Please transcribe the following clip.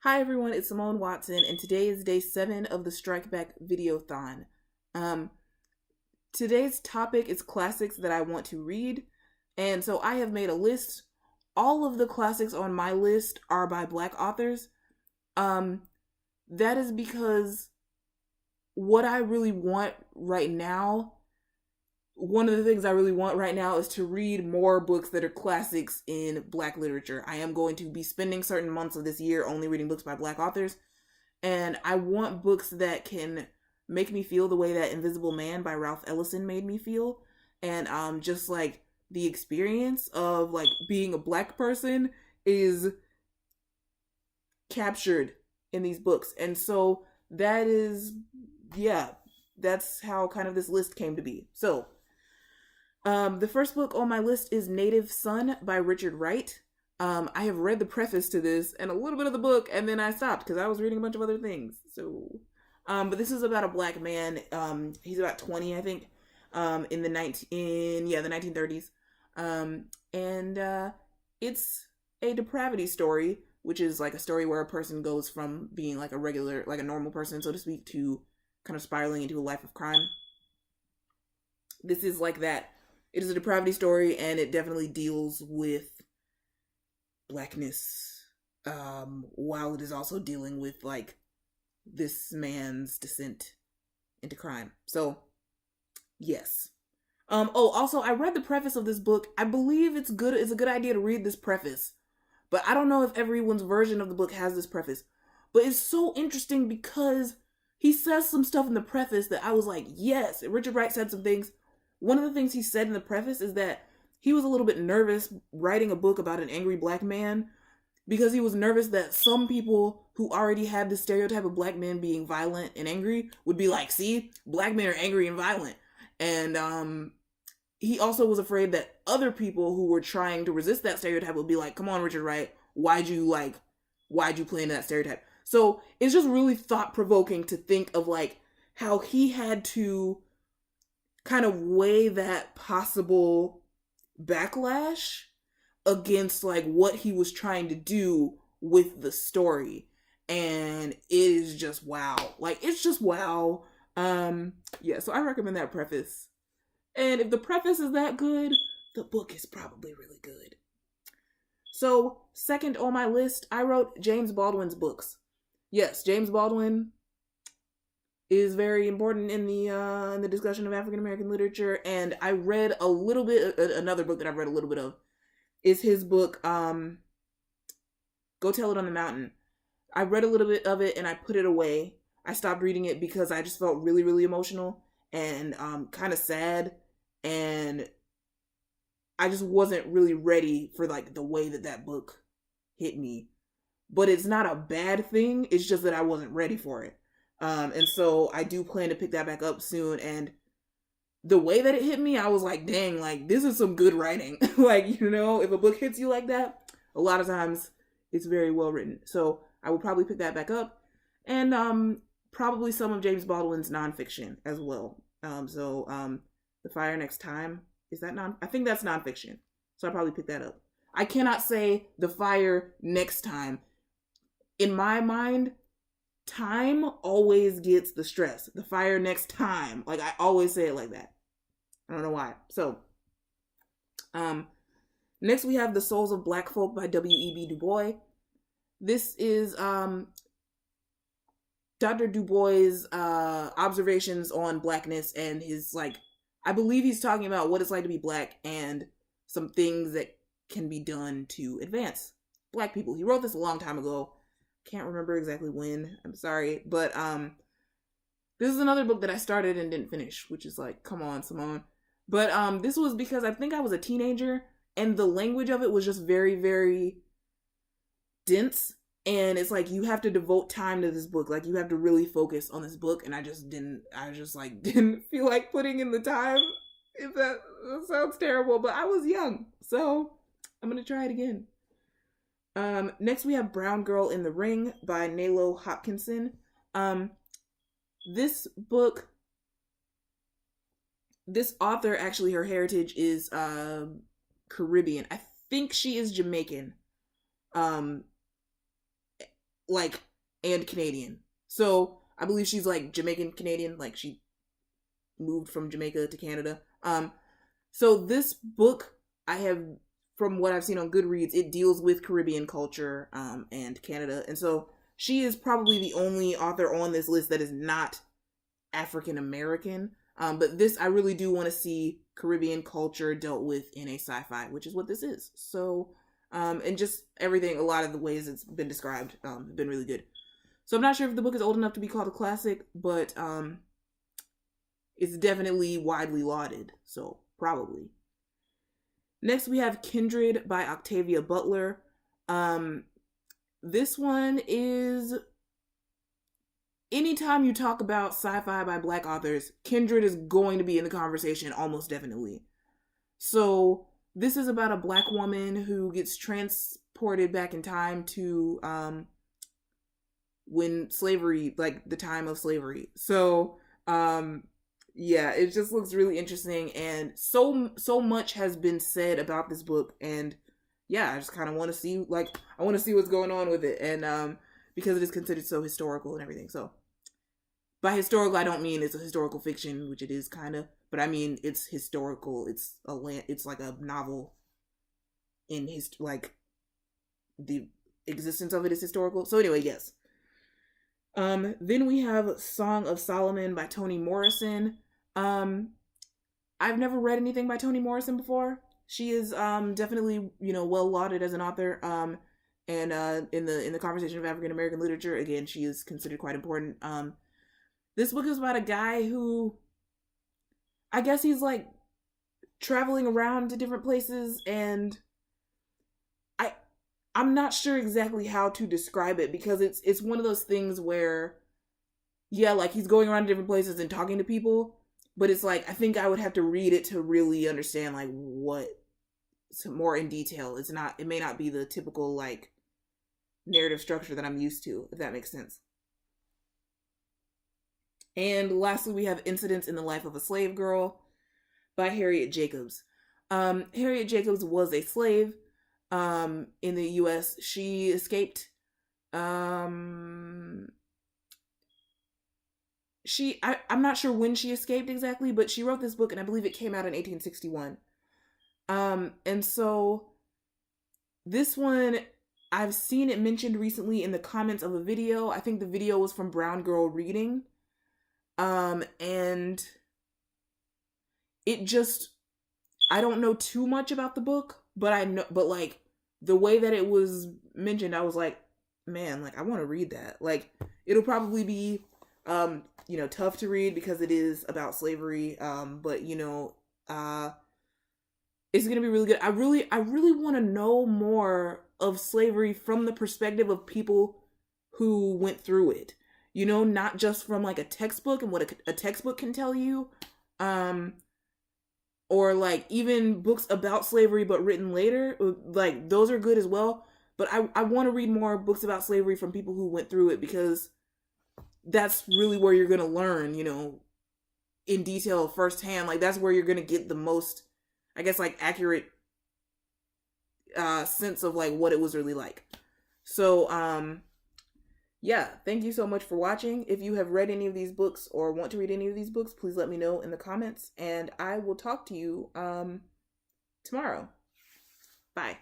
Hi everyone, it's Simone Watson, and today is day 7 of the Strikeback Videothon. Um, Today's topic is classics that I want to read, and so I have made a list. All of the classics on my list are by Black authors. Um, that is because what I really want right now, one of the things I really want right now is to read more books that are classics in Black literature. I am going to be spending certain months of this year only reading books by Black authors. And I want books that can make me feel the way that Invisible Man by Ralph Ellison made me feel. And just like the experience of like being a Black person is captured in these books. And so that is, yeah, that's how kind of this list came to be. So the first book on my list is Native Son by Richard Wright. I have read the preface to this and a little bit of the book, and then I stopped because I was reading a bunch of other things. So, but this is about a Black man. He's about 20, I think, in the 1930s. And it's a depravity story, which is like a story where a person goes from being like a regular, like a normal person, so to speak, to kind of spiraling into a life of crime. This is like that. It is a depravity story, and it definitely deals with Blackness, while it is also dealing with like this man's descent into crime. So, yes. Also, I read the preface of this book. I believe it's good. It's a good idea to read this preface, but I don't know if everyone's version of the book has this preface. But it's so interesting because he says some stuff in the preface that I was like, yes. Richard Wright said some things. One of the things he said in the preface is that he was a little bit nervous writing a book about an angry Black man because he was nervous that some people who already had the stereotype of Black men being violent and angry would be like, see, Black men are angry and violent. And he also was afraid that other people who were trying to resist that stereotype would be like, come on, Richard Wright, why'd you play into that stereotype? So it's just really thought-provoking to think of like how he had to kind of weigh that possible backlash against like what he was trying to do with the story. And it is just wow. Like, it's just wow. Yeah, so I recommend that preface. And if the preface is that good, the book is probably really good. So, second on my list, I wrote James Baldwin's books. Yes, James Baldwin is very important in the discussion of African American literature, and I read a little bit. Another book that I've read a little bit of is his book, Go Tell It on the Mountain. I read a little bit of it and I put it away. I stopped reading it because I just felt really, really emotional and kind of sad, and I just wasn't really ready for like the way that book hit me. But it's not a bad thing. It's just that I wasn't ready for it. And so I do plan to pick that back up soon. And the way that it hit me, I was like, dang, like, this is some good writing. Like, you know, if a book hits you like that, a lot of times it's very well written. So I will probably pick that back up. And probably some of James Baldwin's nonfiction as well. The Fire Next Time, is that I think that's nonfiction. So I'll probably pick that up. I cannot say The Fire Next Time. In my mind, time always gets the stress. The Fire Next Time. Like, I always say it like that. I don't know why. So, next we have The Souls of Black Folk by W.E.B. Du Bois. This is Dr. Du Bois' observations on Blackness and his, like, I believe he's talking about what it's like to be Black and some things that can be done to advance Black people. He wrote this a long time ago. Can't remember exactly when. I'm sorry. But this is another book that I started and didn't finish, which is like, come on, Simone. But this was because I think I was a teenager and the language of it was just very, very dense. And it's like, you have to devote time to this book. Like, you have to really focus on this book. And I just didn't feel like putting in the time. If that sounds terrible, but I was young. So I'm going to try it again. Next we have Brown Girl in the Ring by Nalo Hopkinson. This book, this author, actually, her heritage is Caribbean. I think she is Jamaican. like, and Canadian. So I believe she's like Jamaican Canadian, like she moved from Jamaica to Canada. So this book, I have, from what I've seen on Goodreads, it deals with Caribbean culture, and Canada. And so she is probably the only author on this list that is not African American. But this, I really do want to see Caribbean culture dealt with in a sci-fi, which is what this is. So, and just everything, a lot of the ways it's been described, have been really good. So I'm not sure if the book is old enough to be called a classic, but it's definitely widely lauded. So probably. Next, we have Kindred by Octavia Butler. This one is, anytime you talk about sci-fi by Black authors, Kindred is going to be in the conversation almost definitely. So this is about a Black woman who gets transported back in time to when slavery, like the time of slavery. So yeah, it just looks really interesting, and so much has been said about this book, and yeah, I just kind of want to see, like, I want to see what's going on with it, and because it is considered so historical and everything. So by historical, I don't mean it's a historical fiction, which it is kind of, but I mean it's historical. It's like a novel in like the existence of it is historical. So anyway, yes. Then we have Song of Solomon by Toni Morrison. I've never read anything by Toni Morrison before. She is definitely, well lauded as an author. And in the conversation of African American literature, again, she is considered quite important. This book is about a guy who, I guess he's like traveling around to different places, and I'm not sure exactly how to describe it, because it's one of those things where, yeah, like he's going around to different places and talking to people, but it's like, I think I would have to read it to really understand like what, more in detail. It may not be the typical like narrative structure that I'm used to, if that makes sense. And lastly, we have Incidents in the Life of a Slave Girl by Harriet Jacobs. Harriet Jacobs was a slave in the U.S. She escaped. I'm not sure when she escaped exactly, but she wrote this book, and I believe it came out in 1861. And so this one, I've seen it mentioned recently in the comments of a video. I think the video was from Brown Girl Reading. And it just, I don't know too much about the book, but I know, but like the way that it was mentioned, I was like, man, like I want to read that. Like it'll probably be, tough to read because it is about slavery. But it's going to be really good. I really want to know more of slavery from the perspective of people who went through it. Not just from like a textbook and what a textbook can tell you, or like even books about slavery but written later. Like those are good as well. But I want to read more books about slavery from people who went through it, because that's really where you're going to learn, in detail firsthand. Like that's where you're going to get the most, I guess, like accurate sense of like what it was really like. So, yeah, thank you so much for watching. If you have read any of these books or want to read any of these books, please let me know in the comments, and I will talk to you tomorrow. Bye.